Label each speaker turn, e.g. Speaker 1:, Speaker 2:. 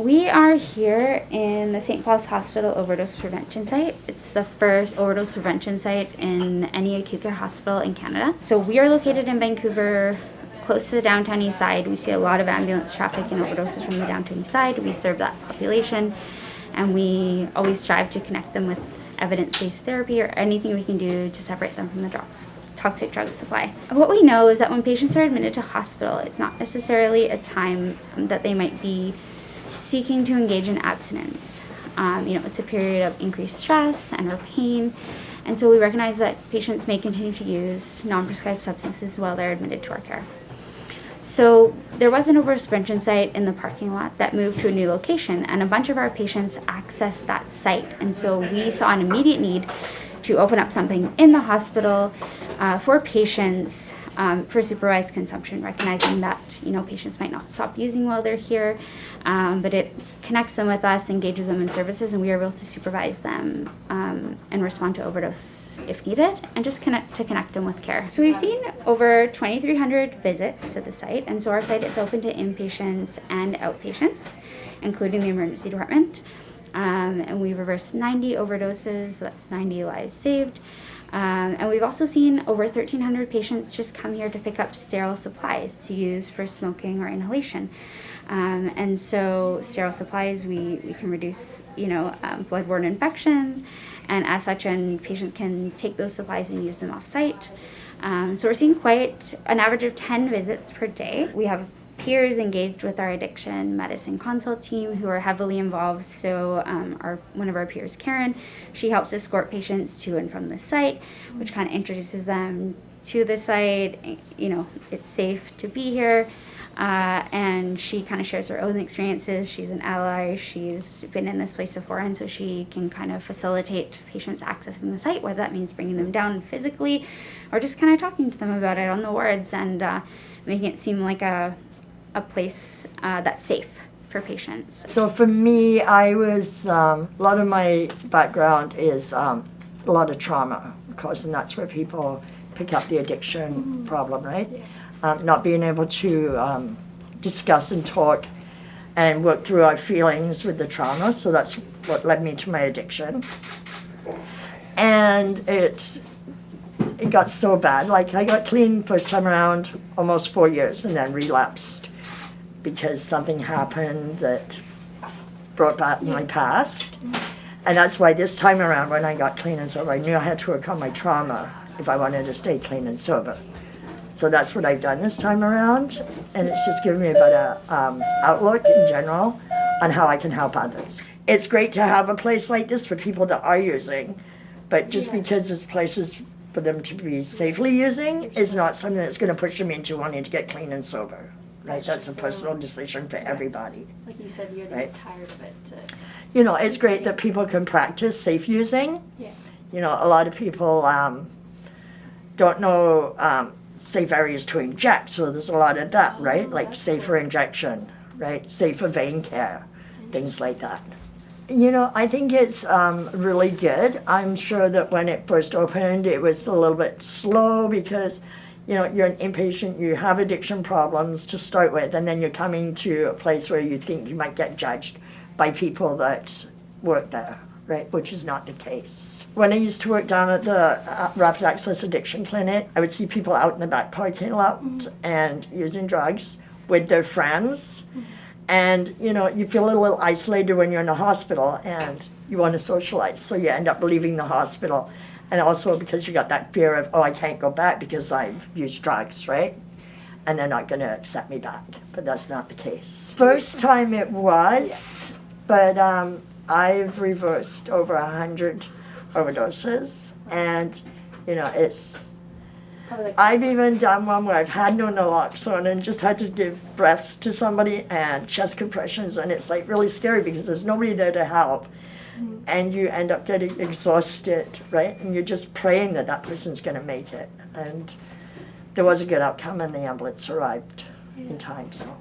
Speaker 1: We are here in the St. Paul's Hospital Overdose Prevention Site. It's the first overdose prevention site in any acute care hospital in Canada. So we are located in Vancouver, close to the downtown east side. We see a lot of ambulance traffic and overdoses from the downtown east side. We serve that population, and we always strive to connect them with evidence-based therapy or anything we can do to separate them from the toxic drug supply. What we know is that when patients are admitted to hospital, it's not necessarily a time that they might be seeking to engage in abstinence. It's a period of increased stress and or pain, and so we recognize that patients may continue to use non-prescribed substances while they're admitted to our care. So there was an overdose prevention site in the parking lot that moved to a new location, and a bunch of our patients accessed that site, and so we saw an immediate need to open up something in the hospital for patients for supervised consumption, recognizing that patients might not stop using while they're here, but it connects them with us, engages them in services, and we are able to supervise them and respond to overdose if needed, and just connect them with care. So we've seen over 2,300 visits to the site, and so our site is open to inpatients and outpatients, including the emergency department. And we reversed 90 overdoses, so that's 90 lives saved. And we've also seen over 1,300 patients just come here to pick up sterile supplies to use for smoking or inhalation. And so sterile supplies, we can reduce, bloodborne infections, and as such, and patients can take those supplies and use them off-site. So we're seeing quite an average of 10 visits per day. We have peers engaged with our addiction medicine consult team who are heavily involved. So one of our peers, Karen, she helps escort patients to and from the site, which kind of introduces them to the site. It's safe to be here. And she kind of shares her own experiences. She's an ally. She's been in this place before, and so she can kind of facilitate patients accessing the site, whether that means bringing them down physically or just kind of talking to them about it on the wards and making it seem like a place that's safe for patients.
Speaker 2: So for me, I was, a lot of my background is a lot of trauma, of course, and that's where people pick up the addiction problem, right? Yeah. Not being able to discuss and talk and work through our feelings with the trauma, so that's what led me to my addiction. And it got so bad, like I got clean first time around almost 4 years and then relapsed because something happened that brought back my past. And that's why this time around when I got clean and sober, I knew I had to work on my trauma if I wanted to stay clean and sober. So that's what I've done this time around, and it's just given me a better outlook in general on how I can help others. It's great to have a place like this for people that are using, but just because there's places for them to be safely using is not something that's going to push them into wanting to get clean and sober. Right, that's a personal decision for everybody.
Speaker 1: Like you said, you're right? Tired of it.
Speaker 2: It's great that people can practice safe using.
Speaker 1: Yeah.
Speaker 2: A lot of people don't know safe areas to inject, so there's a lot of that, right? Like safer injection, right? Safer vein care, things like that. I think it's really good. I'm sure that when it first opened, it was a little bit slow because you're an inpatient, you have addiction problems to start with, and then you're coming to a place where you think you might get judged by people that work there, right? Which is not the case. When I used to work down at the Rapid Access Addiction Clinic, I would see people out in the back parking lot and using drugs with their friends. And, you feel a little isolated when you're in the hospital and you want to socialize, so you end up leaving the hospital. And also because you got that fear of, I can't go back because I've used drugs, right? And they're not going to accept me back. But that's not the case. First time it was, but I've reversed over 100 overdoses. And, I've even done one where I've had no naloxone and just had to give breaths to somebody and chest compressions. And it's like really scary because there's nobody there to help. And you end up getting exhausted, right? And you're just praying that that person's going to make it. And there was a good outcome, and the ambulance arrived in time, so.